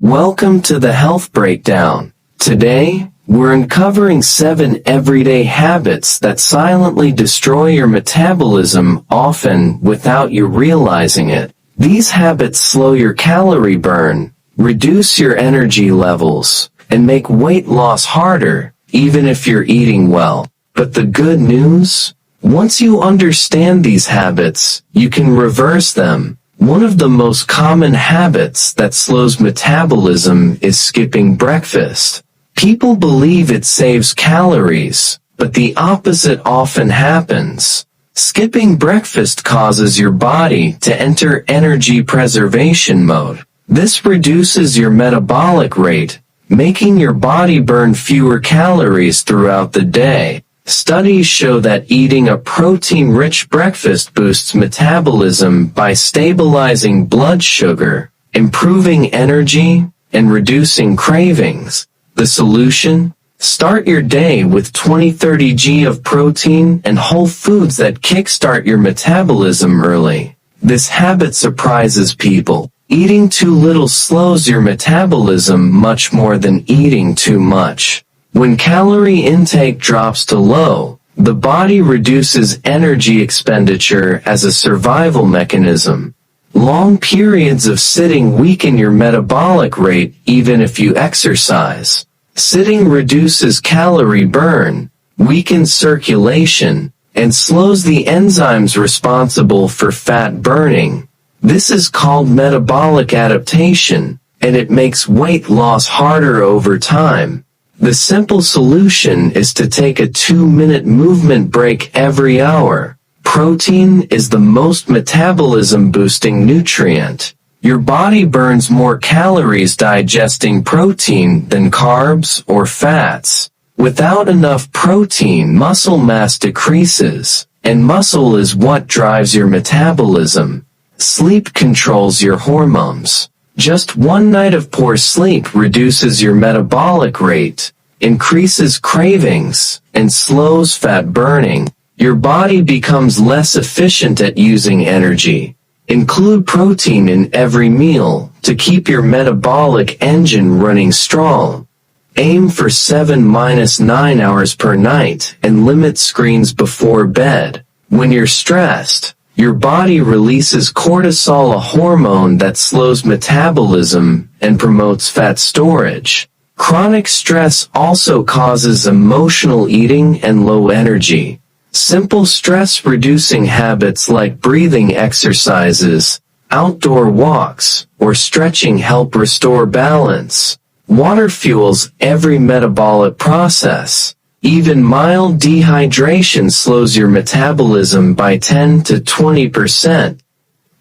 Welcome to the Health Breakdown. Today, we're uncovering 7 everyday habits that silently destroy your metabolism, often without you realizing it. These habits slow your calorie burn, reduce your energy levels, and make weight loss harder, even if you're eating well. But the good news? Once you understand these habits, you can reverse them. One of the most common habits that slows metabolism is skipping breakfast. People believe it saves calories, but the opposite often happens. Skipping breakfast causes your body to enter energy preservation mode. This reduces your metabolic rate, making your body burn fewer calories throughout the day. Studies show that eating a protein-rich breakfast boosts metabolism by stabilizing blood sugar, improving energy, and reducing cravings. The solution? Start your day with 20-30 g of protein and whole foods that kickstart your metabolism early. This habit surprises people. Eating too little slows your metabolism much more than eating too much. When calorie intake drops to low, the body reduces energy expenditure as a survival mechanism. Long periods of sitting weaken your metabolic rate even if you exercise. Sitting reduces calorie burn, weakens circulation, and slows the enzymes responsible for fat burning. This is called metabolic adaptation, and it makes weight loss harder over time. The simple solution is to take a 2-minute movement break every hour. Protein is the most metabolism-boosting nutrient. Your body burns more calories digesting protein than carbs or fats. Without enough protein, muscle mass decreases, and muscle is what drives your metabolism. Sleep controls your hormones. Just one night of poor sleep reduces your metabolic rate, increases cravings, and slows fat burning. Your body becomes less efficient at using energy. Include protein in every meal to keep your metabolic engine running strong. Aim for 7-9 hours per night and limit screens before bed. When you're stressed, your body releases cortisol, a hormone that slows metabolism and promotes fat storage. Chronic stress also causes emotional eating and low energy. Simple stress-reducing habits like breathing exercises, outdoor walks, or stretching help restore balance. Water fuels every metabolic process. Even mild dehydration slows your metabolism by 10 to 20%.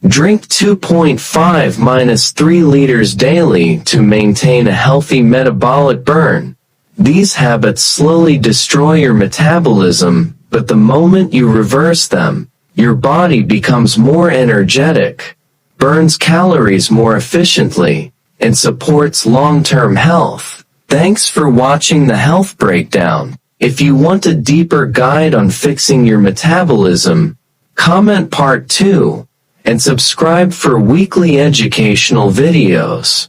Drink 2.5-3 liters daily to maintain a healthy metabolic burn. These habits slowly destroy your metabolism, but the moment you reverse them, your body becomes more energetic, burns calories more efficiently, and supports long-term health. Thanks for watching the Health Breakdown. If you want a deeper guide on fixing your metabolism, comment part 2, and subscribe for weekly educational videos.